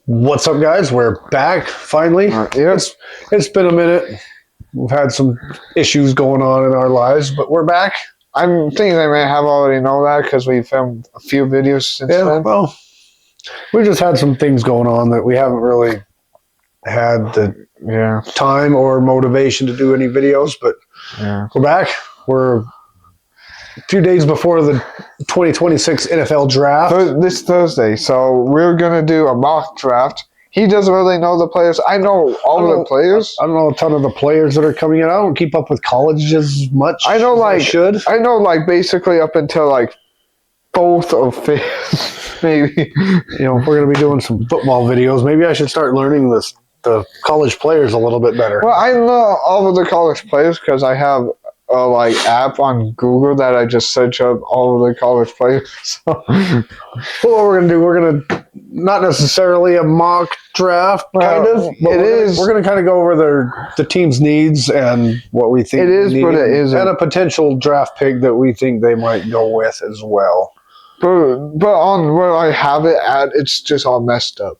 What's up, guys? We're back finally. Yep. It's been a minute. We've had some issues going on in our lives, but we're back. I'm thinking they may have already know that because we filmed a few videos since then. Well, we just had some things going on that we haven't really had the time or motivation to do any videos, but we're back. We're a few days before the 2026 NFL draft. This Thursday, so we're going to do a mock draft. He doesn't really know the players. I know all the players. I don't know a ton of the players that are coming in. I don't keep up with college as much I know, like, as I should. I know, like, basically up until, like, 4th or 5th, maybe. You know, if we're going to be doing some football videos, maybe I should start learning the college players a little bit better. Well, I know all of the college players because I have a like app on Google that I just search up all of the college players. So. Well, what we're going to do, we're going to not necessarily a mock draft, kind of. It is. We're going to kind of go over the team's needs and what we think it is, but it isn't. And a potential draft pick that we think they might go with as well. But on where I have it at, it's just all messed up.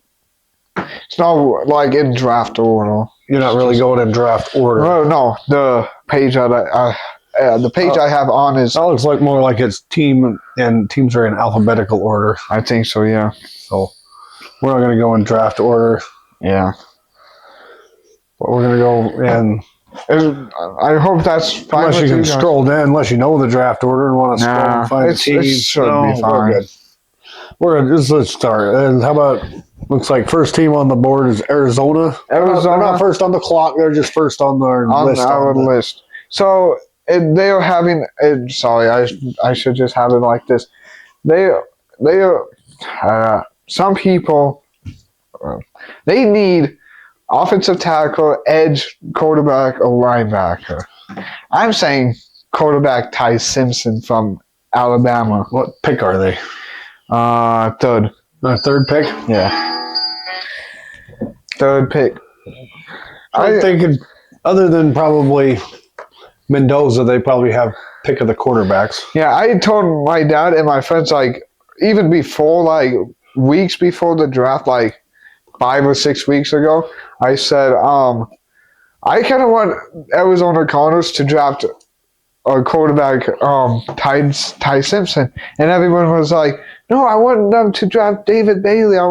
It's not like in draft order. You're not really going in draft order. No. The page that I have on is. That looks like more like it's team, and teams are in alphabetical order. I think so. Yeah. So we're not going to go in draft order. Yeah. But we're going to go in. I hope that's fine. Unless you can scroll down, unless you know the draft order and want to scroll and find the team. It should be fine. We're good. Let's start. And how about? Looks like first team on the board is Arizona. They're not first on the clock. They're just first on our list. So they are having. Sorry, I should just have it like this. They are. Some people. They need offensive tackle, edge, quarterback, or linebacker. I'm saying quarterback Ty Simpson from Alabama. What pick are they? Third. Third pick? Yeah. Third pick. I'm thinking, other than probably Mendoza, they probably have pick of the quarterbacks. Yeah, I told my dad and my friends, like, even before, like, weeks before the draft, like 5 or 6 weeks ago, I said, I kind of want Arizona Cardinals to draft a quarterback, Ty Simpson. And everyone was like, no, I want them to draft David Bailey. I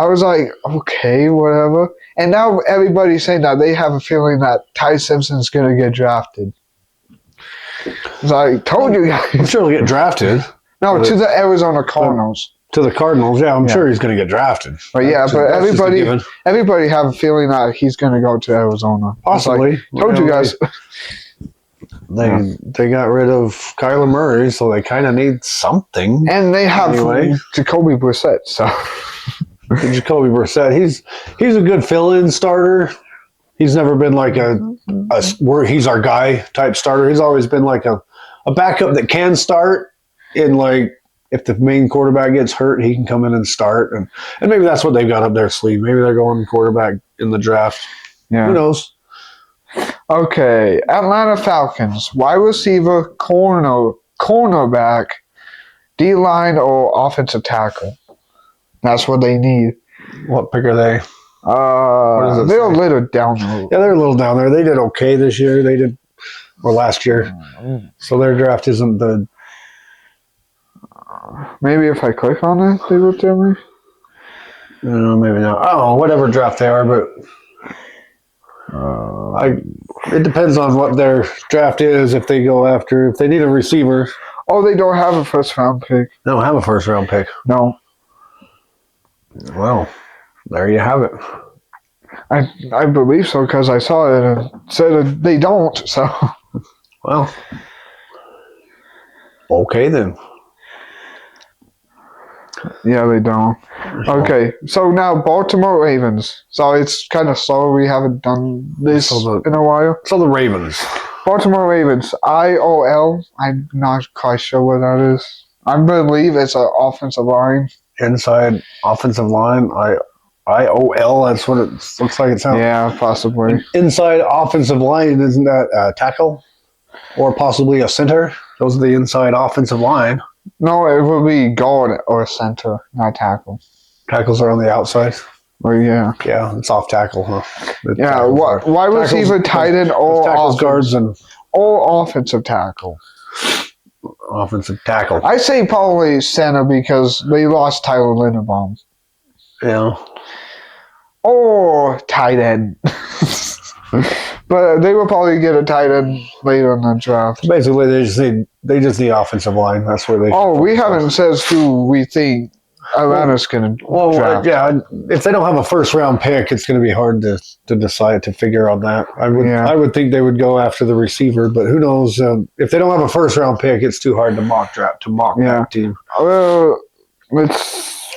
was like, okay, whatever. And now everybody's saying that they have a feeling that Ty Simpson's going to get drafted. So I told you guys. I'm sure he'll get drafted. No, to the Arizona Cardinals. To the Cardinals, yeah. I'm sure he's going to get drafted. But everybody have a feeling that he's going to go to Arizona. Possibly. Told you guys. They got rid of Kyler Murray, so they kind of need something. And they have Jacoby Brissett. So Jacoby Brissett, he's a good fill-in starter. He's never been like he's our guy type starter. He's always been like a backup that can start. In like if the main quarterback gets hurt, he can come in and start. And maybe that's what they've got up their sleeve. Maybe they're going quarterback in the draft. Yeah. Who knows? Okay, Atlanta Falcons, wide receiver, cornerback, D-line, or offensive tackle. That's what they need. What pick are they? They're a little down there. Yeah, they're a little down there. They did okay this year. Or last year. So their draft isn't the... Maybe if I click on it, they will tell me. No, maybe not. I don't know, whatever draft they are, but... it depends on what their draft is. If they need a receiver. Oh, they don't have a first round pick. They don't have a first round pick. No. Well, there you have it. I believe so because I saw it and it said they don't. So. Well. Okay then. Yeah, they don't. Okay, so now Baltimore Ravens. So it's kind of slow. We haven't done this in a while. So the Ravens. Baltimore Ravens. IOL. I'm not quite sure what that is. I believe it's an offensive line. Inside offensive line. IOL. That's what it looks like it sounds. Yeah, possibly. Inside offensive line. Isn't that a tackle? Or possibly a center? Those are the inside offensive line. No, it will be guard or center, not tackle. Tackles are on the outside. Oh yeah. Yeah, it's off tackle, huh? The Yeah. tackles are- Why was he tackles- tight end those tackles, guards, and or offensive tackle? offensive tackle. I say probably center because they lost Tyler Linderbaum. Yeah. Or tight end. But they will probably get a tight end later in the draft. Basically, they just need offensive line. That's where they. Oh, we haven't said who we think Atlanta's going to draft. Yeah. If they don't have a first round pick, it's going to be hard to decide to figure on that. I would think they would go after the receiver, but who knows? If they don't have a first round pick, it's too hard to mock that team. Well, let's.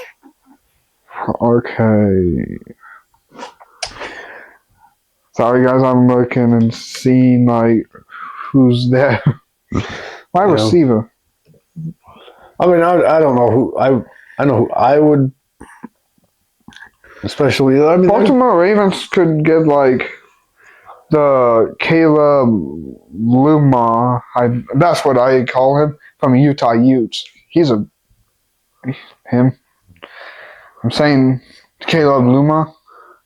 Okay. Sorry, guys. I'm looking and seeing like who's there. My receiver. I mean, I don't know who I know who I would, especially. I mean, Baltimore Ravens could get like the Caleb Luma. That's what I call him from Utah Utes. He's him. I'm saying Caleb Luma.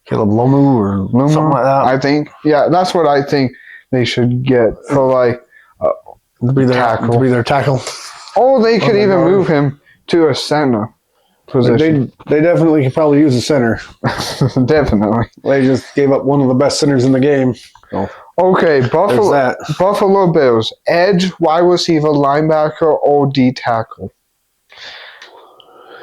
Caleb Lomu or something like that. I think. Yeah, that's what I think they should get for like to be their tackle. Or they could even move him to a center position. They definitely could probably use a center. Definitely. They just gave up one of the best centers in the game. So Okay, Buffalo Bills. Edge, wide receiver, linebacker, or D tackle.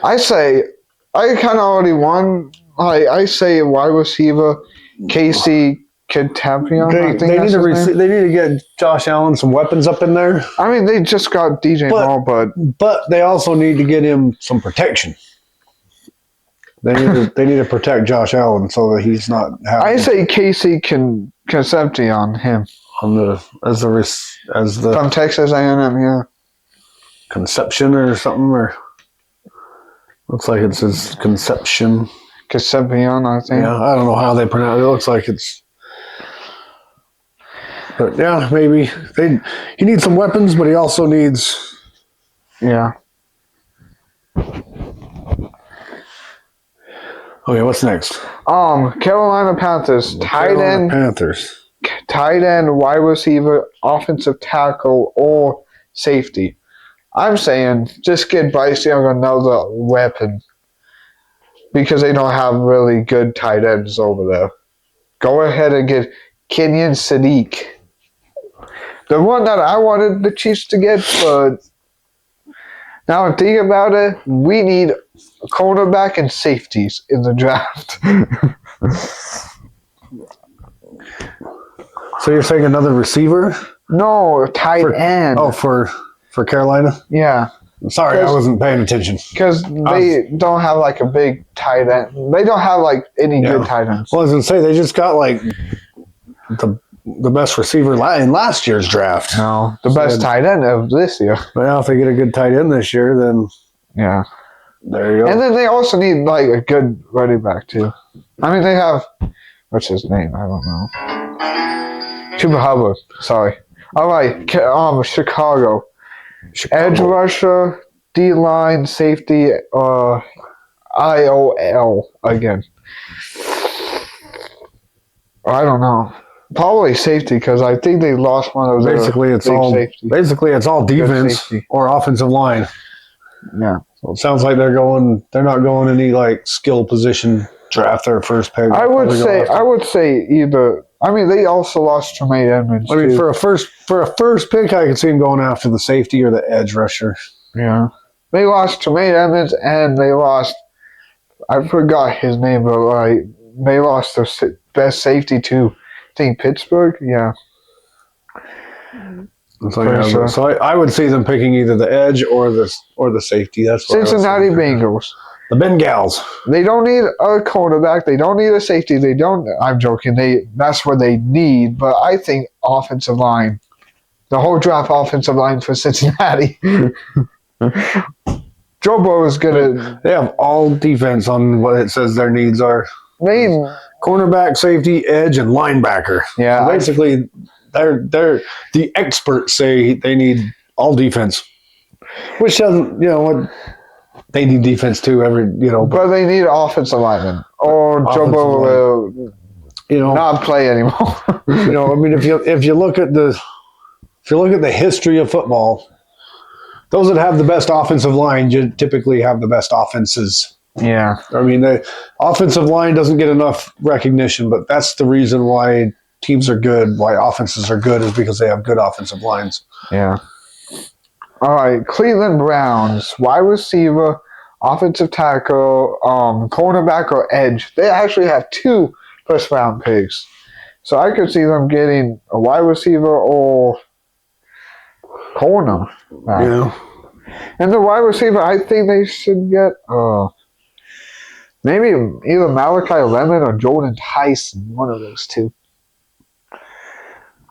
I kind of already won. I say wide receiver, Casey Katapian. They need to get Josh Allen some weapons up in there. I mean, they just got DJ Moore, but they also need to get him some protection. They need to protect Josh Allen so that he's not. I say Casey Concepcion him as the from Texas A&M, yeah. Conception or something, or looks like it says Conception. Concepcion, I think. Yeah, I don't know how they pronounce it. It looks like it's. But yeah, maybe he needs some weapons, but he also needs. Yeah. Okay, what's next? Carolina Panthers, tight end, wide receiver, offensive tackle, or safety. I'm saying just get Bryce Young another weapon because they don't have really good tight ends over there. Go ahead and get Kenyon Sadiq. The one that I wanted the Chiefs to get, but now I'm thinking about it, we need a cornerback and safeties in the draft. So you're saying another receiver? No, tight end. Oh, for Carolina? Yeah. Sorry, I wasn't paying attention. Because they don't have like a big tight end. They don't have like any good tight ends. Well, I was going to say, they just got like the best receiver in last year's draft. No, the best tight end of this year. Well, if they get a good tight end this year, then yeah, there you go. And then they also need like a good running back too. I mean, they have what's his name? I don't know. Chuba Hubbard. Sorry. All right, Chicago. Edge rusher, D line, safety, IOL again. I don't know. Probably safety because I think they lost one of their Basically, it's all defense or offensive line. Yeah. So it sounds like they're not going any like skill position draft their first pick. I would say either. I mean, they also lost Tremaine Edmonds. I mean, for a first pick, I could see him going after the safety or the edge rusher. Yeah. They lost Tremaine Edmonds and they lost. I forgot his name, but like they lost their best safety to. I think Pittsburgh, yeah. So I would see them picking either the edge or the safety. That's what Cincinnati Bengals. The Bengals. They don't need a quarterback. They don't need a safety. They don't. I'm joking. That's what they need. But I think offensive line, the whole draft offensive line for Cincinnati. Joe Burrow is gonna. They have all defense on what it says their needs are. Cornerback, safety, edge, and linebacker. Yeah. So basically, they're the experts say they need all defense, which doesn't, They need defense too. But they need offensive linemen. Or Jobo will not play anymore. I mean, if you look at the history of football, those that have the best offensive line typically have the best offenses. Yeah. I mean, the offensive line doesn't get enough recognition, but that's the reason why teams are good, why offenses are good, is because they have good offensive lines. Yeah. All right, Cleveland Browns, wide receiver, offensive tackle, cornerback, or edge. They actually have 2 first-round picks. So I could see them getting a wide receiver or corner. Yeah. And the wide receiver, I think they should get maybe either Malachi Lemon or Jordan Tyson, one of those 2.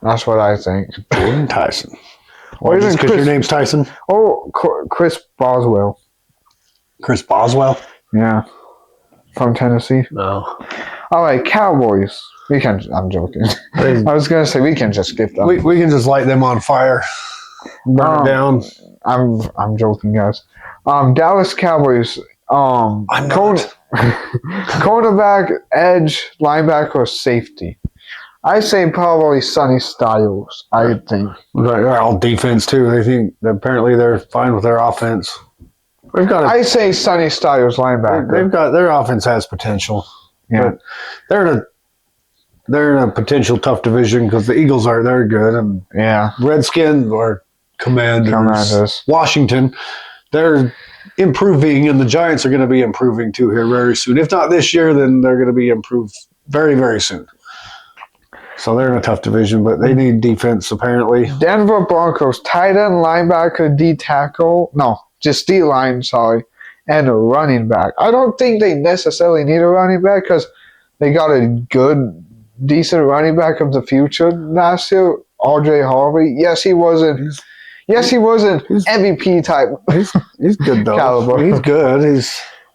That's what I think. Jordan Tyson. Or just because your name's Tyson? Oh, Chris Boswell. Chris Boswell? Yeah. From Tennessee. No. All right, Cowboys. I'm joking. I was going to say we can just skip them. We can just light them on fire. Burn it down. I'm joking, guys. Dallas Cowboys. Cornerback, edge, linebacker, or safety. I say probably Sonny Styles. I think. Right, they're all defense too. Apparently they're fine with their offense. I say Sonny Styles linebacker. Their offense has potential. Yeah, but they're in a potential tough division because the Eagles they're good, and Redskins or Commanders. Washington, they're improving, and the Giants are going to be improving too here very soon. If not this year, then they're going to be improved very, very soon. So they're in a tough division, but they need defense apparently. Denver Broncos, tight end, linebacker, D tackle. No, just D line, sorry. And a running back. I don't think they necessarily need a running back because they got a good, decent running back of the future last year, RJ Harvey. Yes, he wasn't MVP type. He's good though. Caliber. He's good.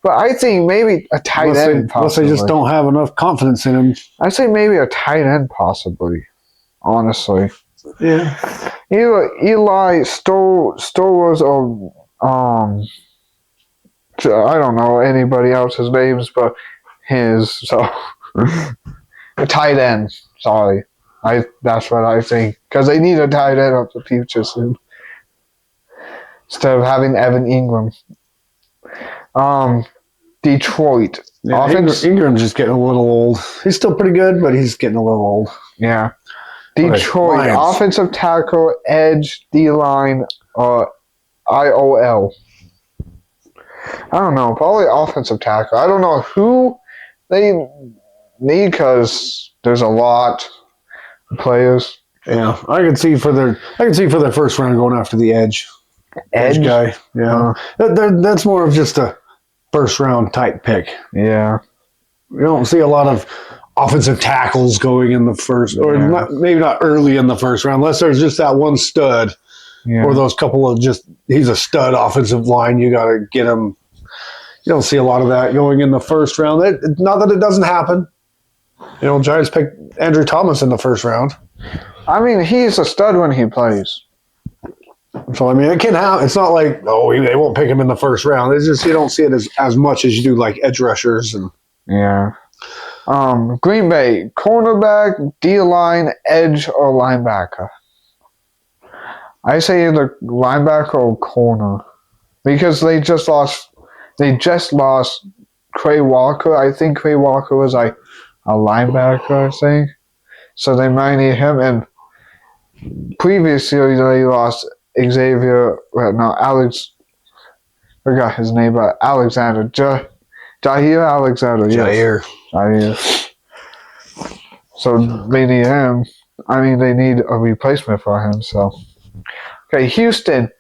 But I think maybe a tight end. Unless they just don't have enough confidence in him. I say maybe a tight end possibly. Honestly. Yeah. Either Eli Stowers or I don't know anybody else's names, but his. So a tight end. Sorry, that's what I think because they need a tight end of the future soon instead of having Evan Ingram. Detroit. Yeah, Ingram's just getting a little old. He's still pretty good, but he's getting a little old. Yeah. Detroit. Lions. Offensive tackle, edge, D-line, IOL. I don't know. Probably offensive tackle. I don't know who they need because there's a lot of players. Yeah, I can see for their first round going after the edge guy. Yeah, that's more of just a first round type pick. Yeah, you don't see a lot of offensive tackles going in the first, or maybe not early in the first round, unless there's just that one stud, or those couple of he's a stud offensive line. You got to get him. You don't see a lot of that going in the first round. Not that it doesn't happen. Giants picked Andrew Thomas in the first round. I mean, he's a stud when he plays. So, I mean, it can happen. It's not like, they won't pick him in the first round. It's just you don't see it as much as you do like edge rushers. Yeah. Green Bay, cornerback, D-line, edge, or linebacker. I say either linebacker or corner. Because they just lost Quay Walker. I think Quay Walker was like a linebacker, I think. So they might need him. And previously they lost Xavier, Alex, I forgot his name, but Alexander. Jair Alexander, yes. Jair. So they need him. I mean, they need a replacement for him, so. Okay, Houston.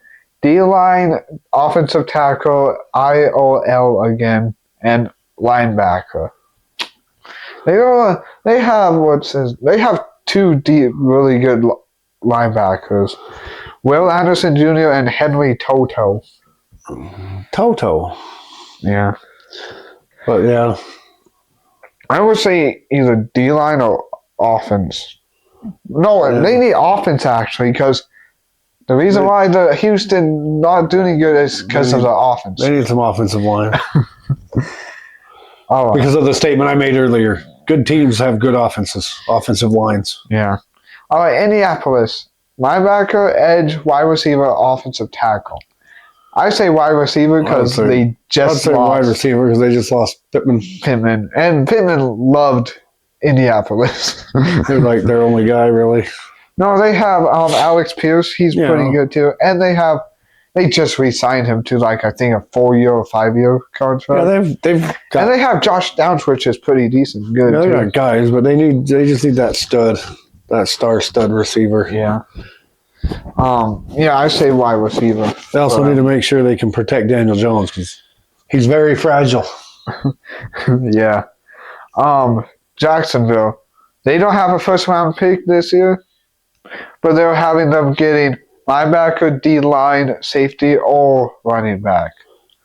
D-line, offensive tackle, IOL again, and linebacker. They have two really good linebackers, Will Anderson Jr. and Henry Toto. Toto. Yeah. But yeah. I would say either D-line or offense. No, they need offense actually because The reason why the Houston not doing good is because of the offense. They need some offensive line. Oh, Because of the statement I made earlier. Good teams have good offensive lines. yeah. All right, Indianapolis. Linebacker, edge, wide receiver, offensive tackle. I say wide receiver because they just I'd say lost wide receiver because they just lost Pittman. And Pittman loved Indianapolis. They're like their only guy, really. No, they have Alex Pierce. He's pretty good too. And they just re-signed him to I think a 4-year or 5-year contract. Yeah, they've got, and they have Josh Downs, which is pretty decent, good they too. got guys, but they just need that star stud receiver. Yeah. I say wide receiver. They also need to make sure they can protect Daniel Jones because he's very fragile. Yeah. Jacksonville. They don't have a first-round pick this year, but they're having them getting linebacker, D-line, safety, or running back.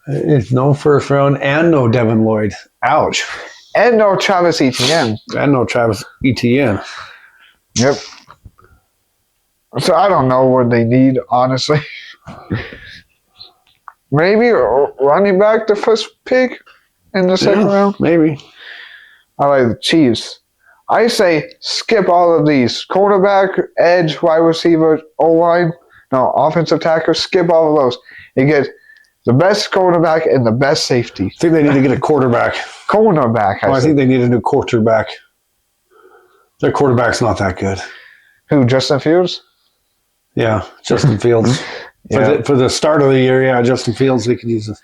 It's no first round and no Devin Lloyd. Ouch. And no Travis Etienne. And no Travis Etienne. Yep. So I don't know what they need, honestly. Maybe running back the first pick in the second round? Maybe. All right, the Chiefs. I say skip all of these. Quarterback, edge, wide receiver, O-line. No, offensive tackle, skip all of those. You get the best quarterback and the best safety. I think they need to get a quarterback. Cornerback, I think they need a new quarterback. Their quarterback's not that good. Who, Justin Fields? Yeah, Justin Fields. For the start of the year, Justin Fields, they could use a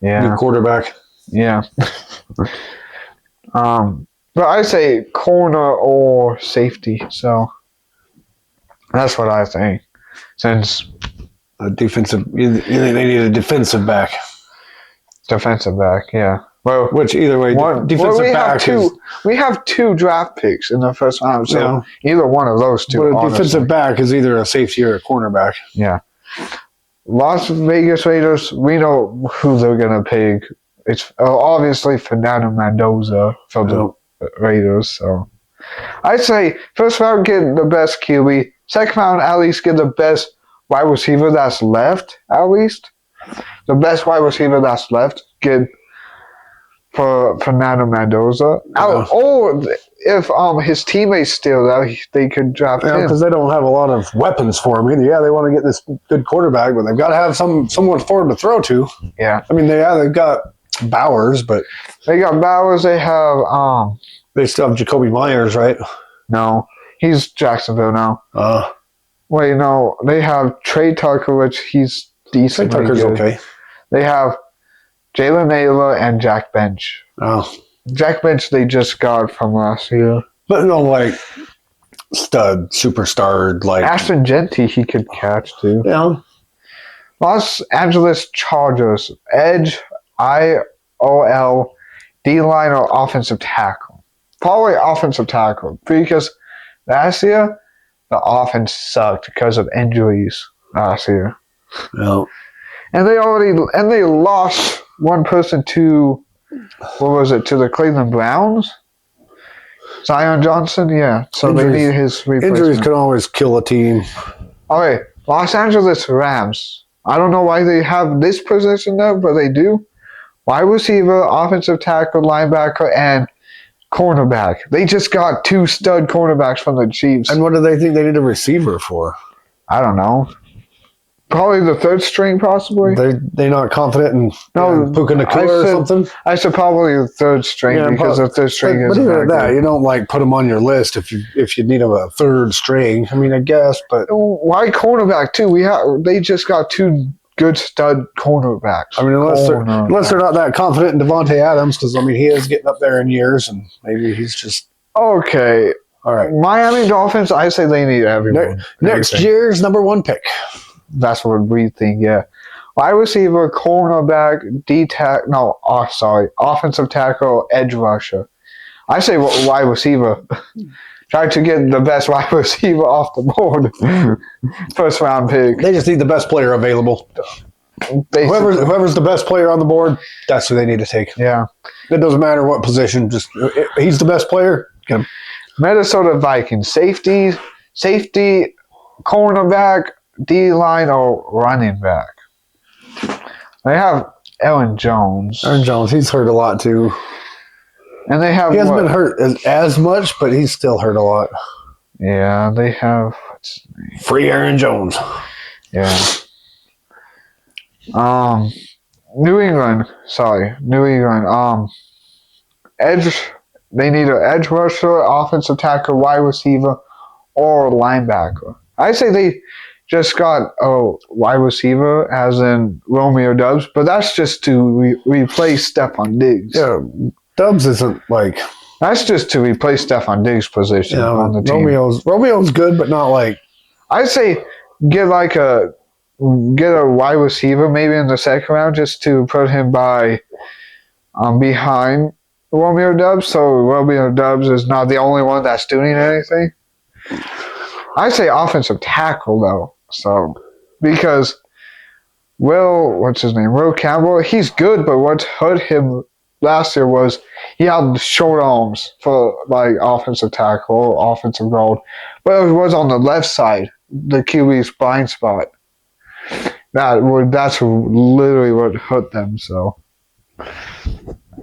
new quarterback. Yeah. But I say corner or safety, so that's what I think. Since a defensive, they need a defensive back. Defensive back, yeah. Well, which either way, defensive back we have 2 draft picks in the first round, so either one of those two. But a defensive back is either a safety or a cornerback. Yeah. Las Vegas Raiders, we know who they're gonna pick. It's obviously Fernando Mendoza for the Raiders. So I'd say first round get the best QB. Second round at least get the best wide receiver that's left. At least the best wide receiver that's left get for Fernando Mendoza. Or if his teammates steal that, they could draft him because they don't have a lot of weapons for him either. Yeah, they want to get this good quarterback, but they've got to have someone for him to throw to. Yeah, I mean they've got Bowers, but they got Bowers. They have they still have Jacoby Myers, right? No, he's Jacksonville now. Wait, no, they have Trey Tucker, which he's decent. Trey Tucker's okay. They have Jalen Naylor and Jack Bench. Jack Bench they just got from last year. But no, like superstar, like Ashton Genty, he could catch too. Yeah. Los Angeles Chargers, edge, IOL, D-line, or offensive tackle. Probably offensive tackle because last year the offense sucked because of injuries last year. Yeah. And they lost one person to to the Cleveland Browns? Zion Johnson, yeah. So they need his replacement. Injuries can always kill a team. Okay, Los Angeles Rams. I don't know why they have this position there, but they do. Wide receiver, offensive tackle, linebacker, and cornerback. They just got 2 stud cornerbacks from the Chiefs. And what do they think they need a receiver for? I don't know. Probably the 3rd string, possibly. They're not confident in Puka Nacua or something? I said probably the 3rd string because the 3rd string is. But even at that, you don't put them on your list if you need a 3rd string. I mean, I guess, but why cornerback too? They just got 2 good stud cornerbacks. I mean, unless they're not that confident in Devontae Adams, because I mean he is getting up there in years, and maybe he's just okay. All right, Miami Dolphins. I say they need everyone. Next year's number 1 pick. That's what we think. Yeah, wide receiver, cornerback, offensive tackle, edge rusher. I say wide receiver. Try to get the best wide receiver off the board. First round pick. They just need the best player available. Whoever's the best player on the board, that's who they need to take. Yeah. It doesn't matter what position. Just he's the best player. Get him. Minnesota Vikings. Safety, cornerback, D-line or running back? They have Aaron Jones. Aaron Jones, he's hurt a lot too. And they have He hasn't been hurt as much, but he's still hurt a lot. Yeah, they have Free Aaron Jones. Yeah. New England. Edge. They need an edge rusher, offensive tackle, wide receiver, or linebacker. I say they just got a wide receiver, as in Romeo Dubs, but that's just to replace Stephon Diggs. Yeah, Dubs isn't like. That's just to replace Stephon Diggs' position on the team. Romeo's good, but not like. I'd say get a wide receiver maybe in the second round just to put him behind Romeo Dubs, so Romeo Dubs is not the only one that's doing anything. I'd say offensive tackle though, so because Will Campbell, he's good, but what hurt him last year was he had short arms for like offensive tackle, offensive guard, but it was on the left side, the QB's blind spot. That's literally what hurt them. So,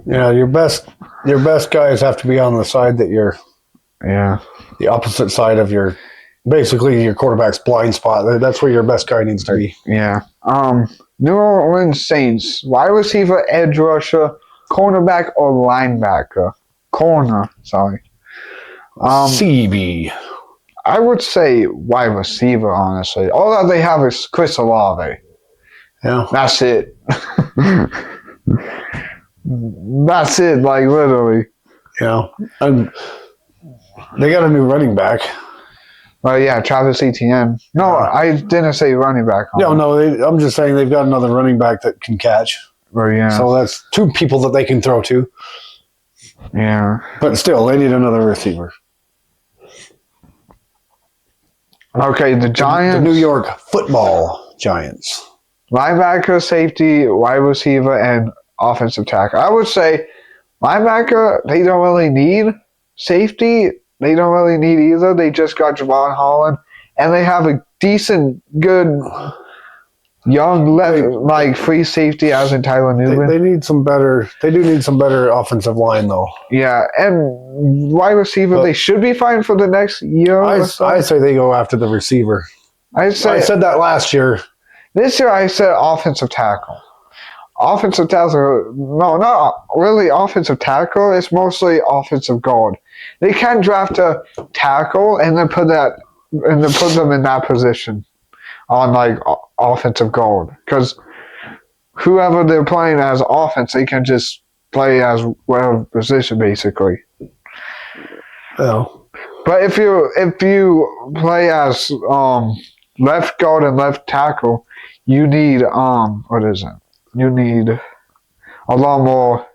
yeah, your best guys have to be on the side that you're. Yeah, the opposite side of basically your quarterback's blind spot. That's where your best guy needs to be. Yeah. New Orleans Saints, wide receiver, edge rusher, cornerback, or linebacker. Corner, sorry. CB. I would say wide receiver, honestly. All that they have is Chris Olave. Yeah. That's it. That's it, like literally. Yeah. And they got a new running back. Well, yeah, Travis Etienne. No, I didn't say running back. I'm just saying they've got another running back that can catch. Well, yeah. So that's two people that they can throw to. Yeah. But still, they need another receiver. Okay, the Giants. The New York Football Giants. Linebacker, safety, wide receiver, and offensive tackle. I would say linebacker, they don't really need. Safety, they don't really need either. They just got Javon Holland, and they have a decent, good, young left, free safety as in Tyler Newman. They need some better. They do need some better offensive line, though. Yeah, and wide receiver, they should be fine for the next year. I say they go after the receiver. I said that last year. This year, I said offensive tackle. Offensive tackle, no, not really offensive tackle. It's mostly offensive guard. They can draft a tackle and then put them in that position on offensive guard, because whoever they're playing as offense, they can just play as whatever position basically. Oh. But if you play as left guard and left tackle, you need You need a lot more.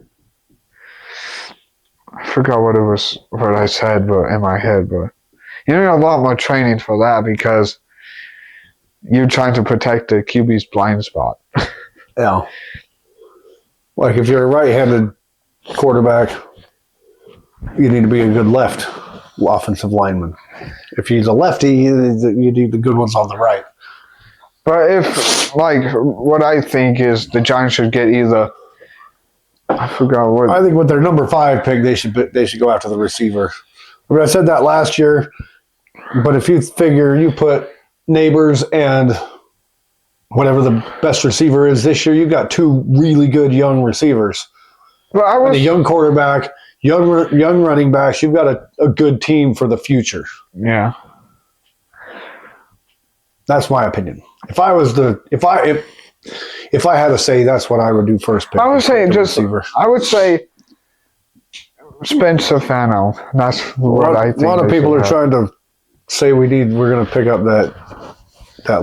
I forgot what I said, but in my head, but you need a lot more training for that because you're trying to protect the QB's blind spot. Yeah. Like if you're a right-handed quarterback, you need to be a good left offensive lineman. If he's a lefty, you need the good ones on the right. But if, what I think is the Giants should get either, I forgot what. I think with their number 5 pick, they should go after the receiver. I mean, I said that last year, but if you figure you put Neighbors and whatever the best receiver is this year, you've got 2 really good young receivers. And a young quarterback, young running backs. You've got a good team for the future. Yeah. That's my opinion. If I had to say, that's what I would do first. Pick, I would say receiver. I would say Spencer Fano. That's what I think. A lot of people are trying to say we're going to pick up that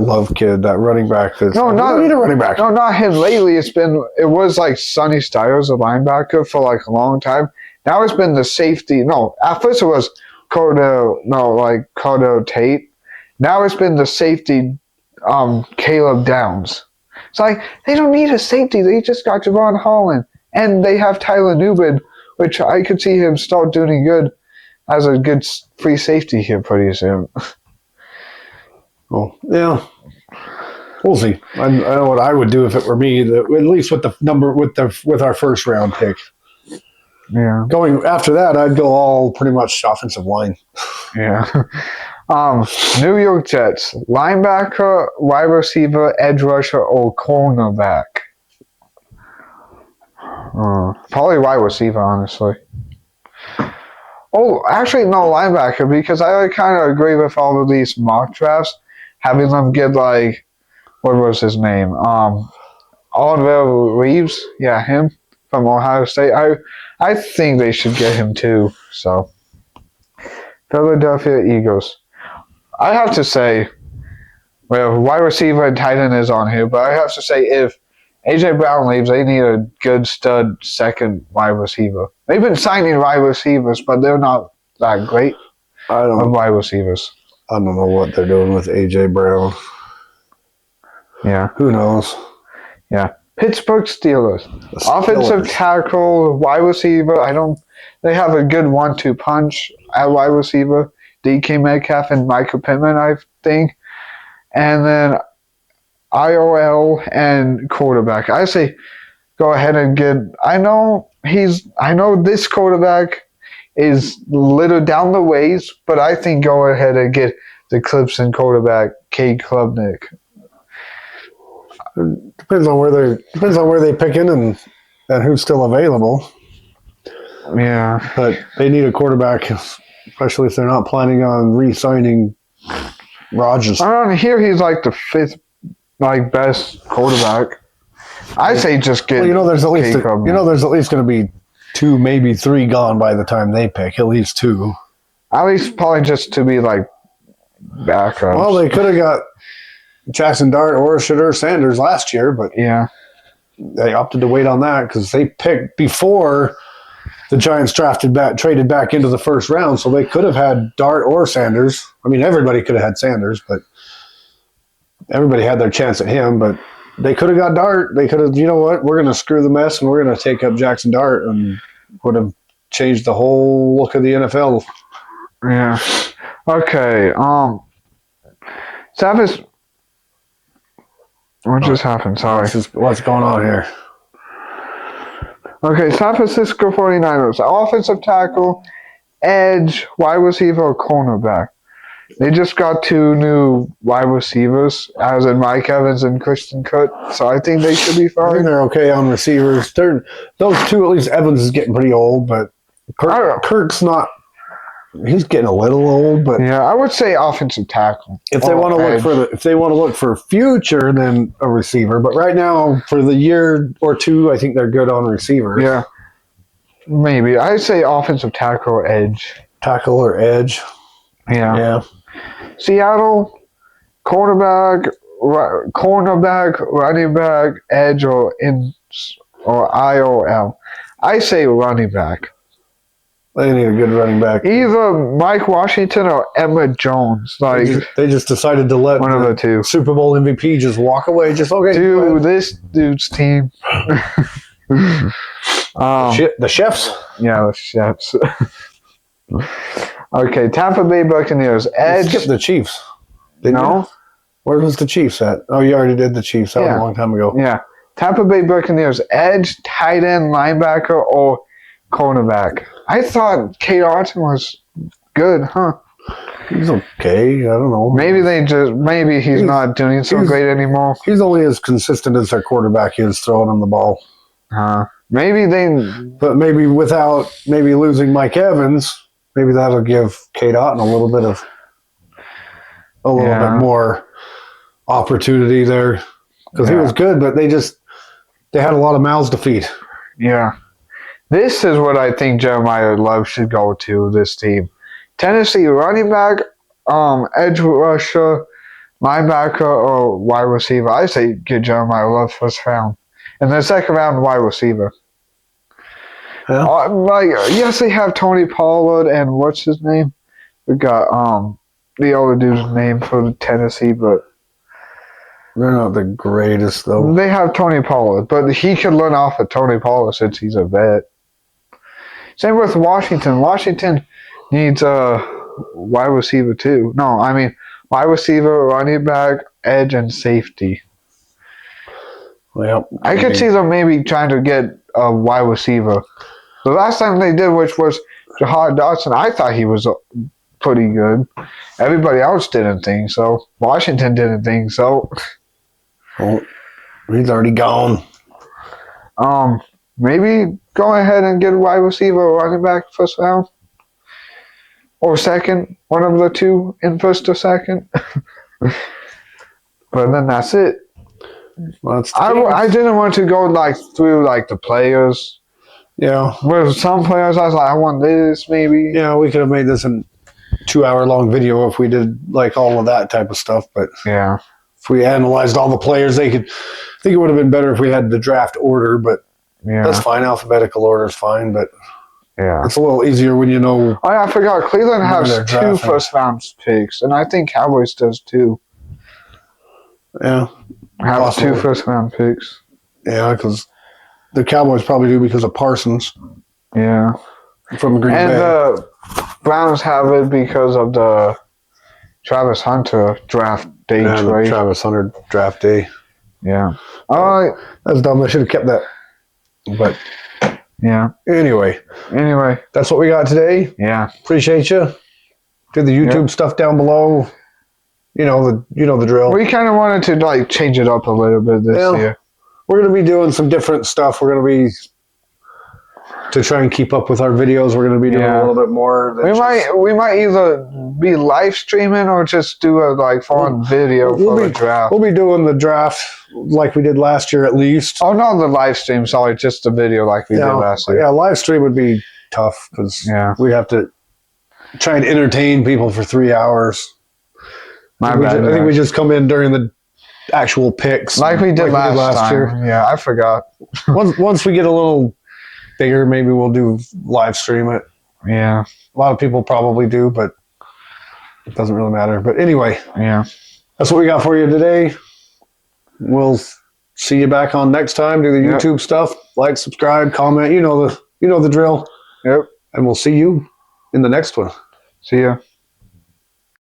Love kid, that running back. We don't need a running back. No, not him. Lately, it was like Sonny Styles, a linebacker, for a long time. Now it's been the safety. No, at first it was Cordell Tate. Now it's been the safety, Caleb Downs. It's like, they don't need a safety. They just got Javon Holland. And they have Tyler Newman, which I could see him start doing good as a good free safety here pretty soon. Well, yeah. We'll see. I know what I would do if it were me. At least with the number with our first round pick. Yeah. Going after that, I'd go all pretty much offensive line. Yeah. New York Jets, linebacker, wide receiver, edge rusher, or cornerback? Probably wide receiver, honestly. Oh, actually, no, linebacker, because I kind of agree with all of these mock drafts, having them get, like, what was his name? Oliver Reeves? Yeah, him from Ohio State. I think they should get him, too. So, Philadelphia Eagles. I have to say, well, wide receiver and tight end is on here, but I have to say if A.J. Brown leaves, they need a good stud second wide receiver. They've been signing wide receivers, but they're not that great of wide receivers. I don't know what they're doing with A.J. Brown. Yeah. Who knows? Yeah. Pittsburgh Steelers. Offensive tackle, wide receiver. They have a good 1-2 punch at wide receiver. DK Metcalf and Michael Pittman, I think. And then IOL and quarterback. I say go ahead and get. I know this quarterback is a little down the ways, but I think go ahead and get the Clemson quarterback, Cade Klubnik. Depends on where they pick in and who's still available. Yeah, but they need a quarterback, especially if they're not planning on re-signing Rodgers. Around here, he's like the fifth, best quarterback. I say just get. Well, there's at least going to be 2, maybe 3 gone by the time they pick. At least 2. At least probably just to be like backups. Well, they could have got Jackson Dart or Shedeur Sanders last year, but yeah, they opted to wait on that because they picked before the Giants traded back into the first round, so they could have had Dart or Sanders. I mean, everybody could have had Sanders, but everybody had their chance at him. But they could have got Dart. They could have, you know what? We're going to screw the mess, and we're going to take up Jackson Dart, and would have changed the whole look of the NFL. Yeah. Okay. Savage. What just happened? Sorry. What's going on here? Okay, San Francisco 49ers. Offensive tackle, edge, wide receiver, or cornerback. They just got 2 new wide receivers, as in Mike Evans and Christian Kirk, so I think they should be I fine. think they're okay on receivers. Those 2, at least Evans is getting pretty old, but Kirk's not. He's getting a little old, but yeah, I would say offensive tackle. If they want to look for future, then a receiver. But right now, for the year or 2, I think they're good on receivers. Yeah, maybe I'd say offensive tackle or edge. Tackle or edge. Yeah. Seattle, cornerback, running back, edge, or IOL. I say running back. They need a good running back. Either Mike Washington or Emma Jones. They just decided to let one of the 2 Super Bowl MVP just walk away. Just okay. Dude, this dude's team. The Chefs. Yeah, the Chefs. Okay, Tampa Bay Buccaneers. Edge. Skip the Chiefs. No. Where was the Chiefs at? Oh, you already did the Chiefs. That was a long time ago. Yeah. Tampa Bay Buccaneers. Edge, tight end, linebacker, or cornerback. I thought Kate Arton was good, huh? He's okay. I don't know. Maybe he's not doing so great anymore. He's only as consistent as their quarterback is throwing him the ball. But maybe without losing Mike Evans, maybe that'll give Kate Otten a little bit more opportunity there because he was good, but they had a lot of mouths to feed. Yeah. This is what I think Jeremiah Love should go to, this team. Tennessee running back, edge rusher, linebacker, or wide receiver. I say get Jeremiah Love first round. And then second round, wide receiver. Yeah. Yes, they have Tony Pollard and what's his name? We got the other dude's name for Tennessee, but they're not the greatest, though. They have Tony Pollard, but he could learn off of Tony Pollard since he's a vet. Same with Washington. Washington needs a wide receiver too. No, I mean wide receiver, running back, edge, and safety. Well, I could see them maybe trying to get a wide receiver. The last time they did, which was Jahad Dotson, I thought he was pretty good. Everybody else didn't think so. Washington didn't think so. Well, he's already gone. Maybe go ahead and get a wide receiver or running back first round. Or second. One of the two in first or second. But then that's it. Well, I didn't want to go through the players. Yeah. With some players, I was like, I want this maybe. Yeah, we could have made this a 2-hour long video if we did all of that type of stuff. But yeah, if we analyzed all the players, I think it would have been better if we had the draft order. But that's fine. Alphabetical order is fine. But it's a little easier when you know. Oh, yeah, I forgot. Cleveland has 2 first round picks, and I think Cowboys does too. Yeah. Have 2 first round picks. Yeah, because the Cowboys probably do because of Parsons. Yeah. From Green Bay. And the Browns have it because of the Travis Hunter draft date, right? Travis Hunter draft day. Yeah. That's dumb. I should have kept that. But yeah. Anyway, that's what we got today. Yeah. Appreciate you. Do the YouTube stuff down below. You know the drill. We kind of wanted to change it up a little bit this year. We're going to be doing some different stuff. We're going to be to try and keep up with our videos. We're going to be doing a little bit more. We might either be live streaming or just do a fun video for the draft. We'll be doing the draft like we did last year at least. Oh no, the live stream. Sorry, just the video like we did last year. Yeah, live stream would be tough because we have to try and entertain people for 3 hours. I think we just come in during the actual picks. Like we did last year. Yeah, I forgot. once we get a little bigger, maybe we'll do live stream it. Yeah. A lot of people probably do, but it doesn't really matter. But anyway, that's what we got for you today. We'll see you back on next time. Do the YouTube stuff. Like, subscribe, comment. You know the drill. Yep. And we'll see you in the next one. See ya.